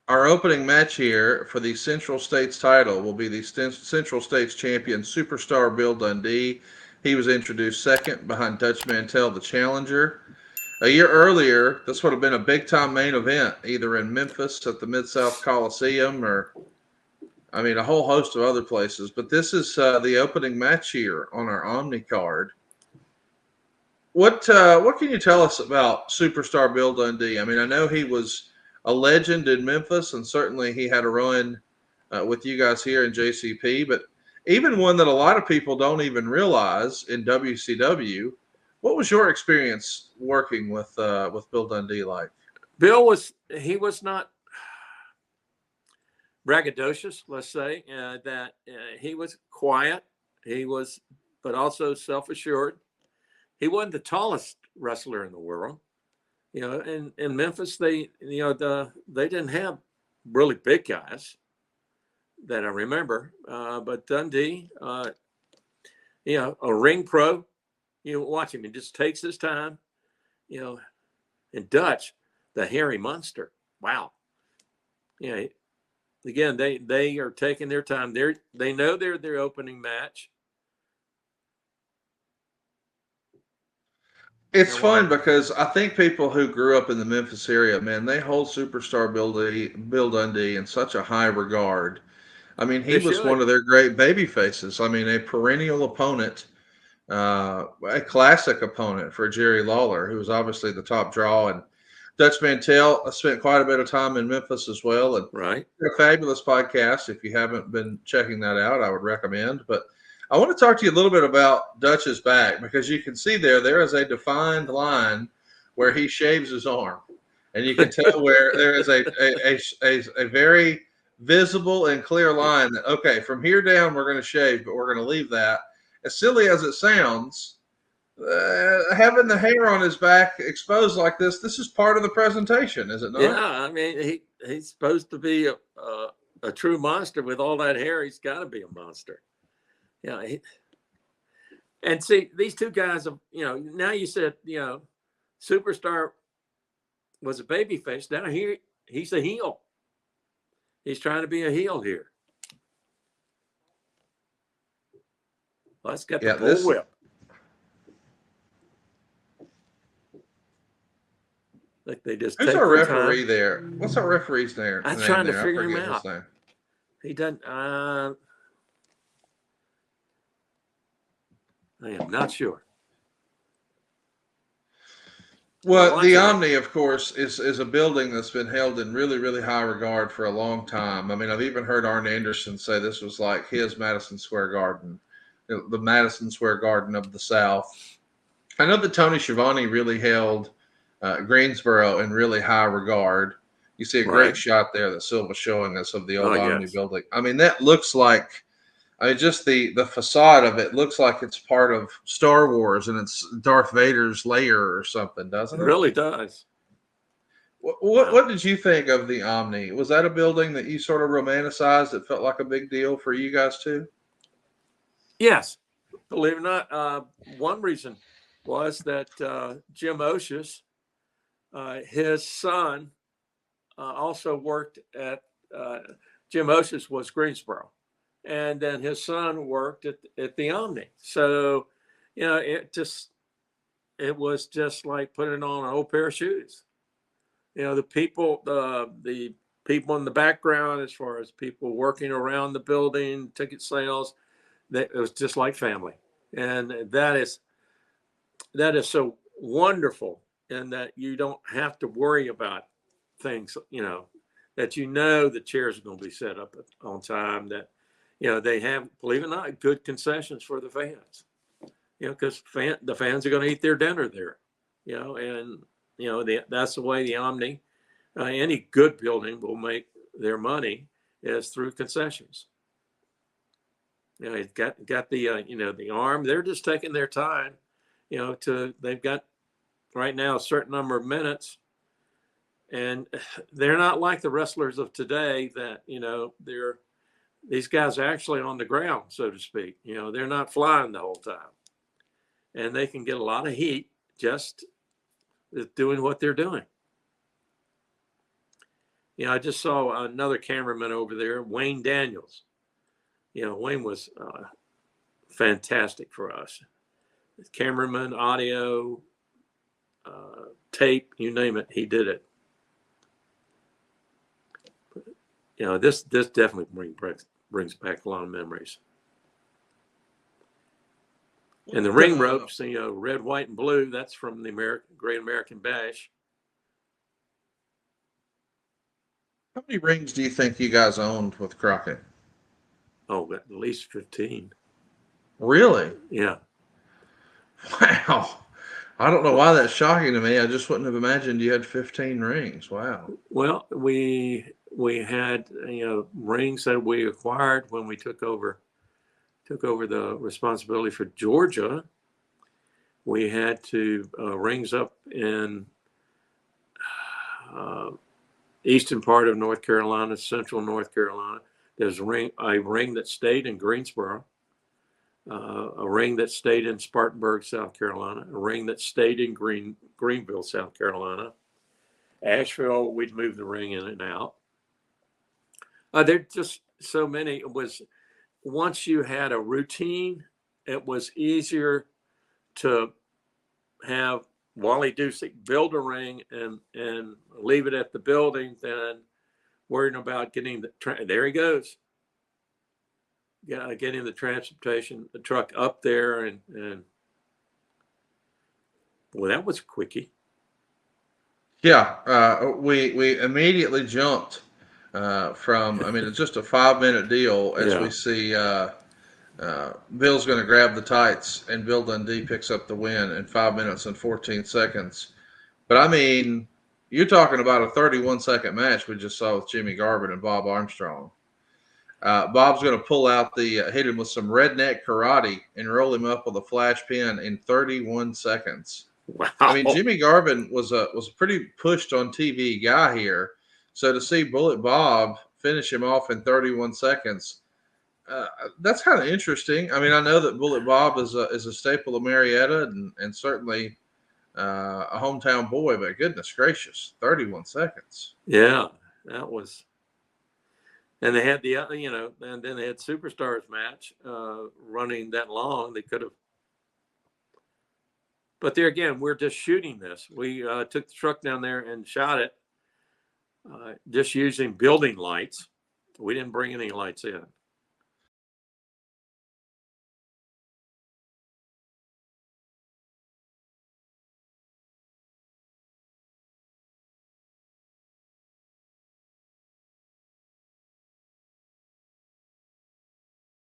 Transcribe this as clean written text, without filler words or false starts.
Our opening match here for the Central States title will be the Central States champion Superstar Bill Dundee. He was introduced second behind Dutch Mantel, the challenger. A year earlier, this would have been a big time main event, either in Memphis at the Mid South Coliseum or, I mean, a whole host of other places. But this is the opening match here on our Omni card. What can you tell us about Superstar Bill Dundee? I mean, I know he was a legend in Memphis, and certainly he had a run with you guys here in JCP. But even one that a lot of people don't even realize in WCW. What was your experience working with Bill Dundee like? Bill he was not braggadocious, let's say, that he was quiet. He was, but also self-assured. He wasn't the tallest wrestler in the world. You know, in Memphis, they didn't have really big guys that I remember. But Dundee, a ring pro, watch him. He just takes his time, and Dutch, the hairy monster. Wow. Again, they are taking their time. They know they're their opening match. It's fun because I think people who grew up in the Memphis area, man, they hold Superstar Bill Dundee in such a high regard. I mean, he was one of their great baby faces. I mean, a perennial opponent, a classic opponent for Jerry Lawler, who was obviously the top draw. And Dutch Mantell spent quite a bit of time in Memphis as well. And right, a fabulous podcast. If you haven't been checking that out, I would recommend. But I want to talk to you a little bit about Dutch's back because you can see there is a defined line where he shaves his arm. And you can tell where there is a very visible and clear line that, okay, from here down, we're going to shave, but we're going to leave that. As silly as it sounds, having the hair on his back exposed like this is part of the presentation, is it not? Yeah, I mean, he's supposed to be a true monster with all that hair. He's got to be a monster. Yeah. And see, these two guys, now you said, Superstar was a babyface. Now he's a heel. He's trying to be a heel here. Let's get the bull whip. Like they just Who's our referee there? What's our referee's name? I'm trying to figure him out. He doesn't. I am not sure. Well, the Omni, of course, is a building that's been held in really, really high regard for a long time. I mean, I've even heard Arn Anderson say this was like his Madison Square Garden, the Madison Square Garden of the South. I know that Tony Schiavone really held Greensboro in really high regard. You see a great shot there that Silva's showing us of the old Omni building. I mean, that looks like, just the facade of it looks like it's part of Star Wars and it's Darth Vader's lair or something, doesn't it? It really does. What did you think of the Omni? Was that a building that you sort of romanticized? It felt like a big deal for you guys too? Yes. Believe it or not, one reason was that Jim Oshus, his son, also worked at Jim Oshus was Greensboro. And then his son worked at the Omni. So, it was just like putting on an old pair of shoes. The people in the background, as far as people working around the building, ticket sales, it was just like family. And that is so wonderful, in that you don't have to worry about things, that the chairs are going to be set up on time, that they have, believe it or not, good concessions for the fans, because the fans are going to eat their dinner there, and, that's the way the Omni, any good building will make their money, is through concessions. It's got the, the arm. They're just taking their time, they've got right now a certain number of minutes, and they're not like the wrestlers of today that, these guys are actually on the ground, so to speak. They're not flying the whole time. And they can get a lot of heat just doing what they're doing. I just saw another cameraman over there, Wayne Daniels. Wayne was fantastic for us. Cameraman, audio, tape, you name it, he did it. This definitely brings back a lot of memories. And the ring ropes, red, white, and blue, that's from the Great American Bash. How many rings do you think you guys owned with Crockett? Oh, at least 15. Really? Yeah. Wow. I don't know why that's shocking to me. I just wouldn't have imagined you had 15 rings. Wow. Well, we had rings that we acquired when we took over the responsibility for Georgia. We had to rings up in eastern part of North Carolina, central North Carolina. There's a ring that stayed in Greensboro, a ring that stayed in Spartanburg, South Carolina, a ring that stayed in Greenville, South Carolina. Asheville, we'd move the ring in and out. There just so many. It was, once you had a routine, it was easier to have Wally Dusick build a ring and leave it at the building than worrying about getting there he goes. Yeah, getting the transportation, the truck up there, and well, that was a quickie. Yeah, we immediately jumped from. I mean, it's just a 5-minute deal as we see Bill's going to grab the tights, and Bill Dundee picks up the win in 5 minutes and 14 seconds. But I mean, you're talking about a 31-second match we just saw with Jimmy Garvin and Bob Armstrong. Bob's going to pull out hit him with some redneck karate and roll him up with a flash pin in 31 seconds. Wow. I mean, Jimmy Garvin was a pretty pushed on TV guy here. So to see Bullet Bob finish him off in 31 seconds, that's kind of interesting. I mean, I know that Bullet Bob is a staple of Marietta and certainly a hometown boy, but goodness gracious, 31 seconds. Yeah, that was. And they had and then they had Superstars match running that long. They could have. But there again, we're just shooting this. We took the truck down there and shot it just using building lights. We didn't bring any lights in.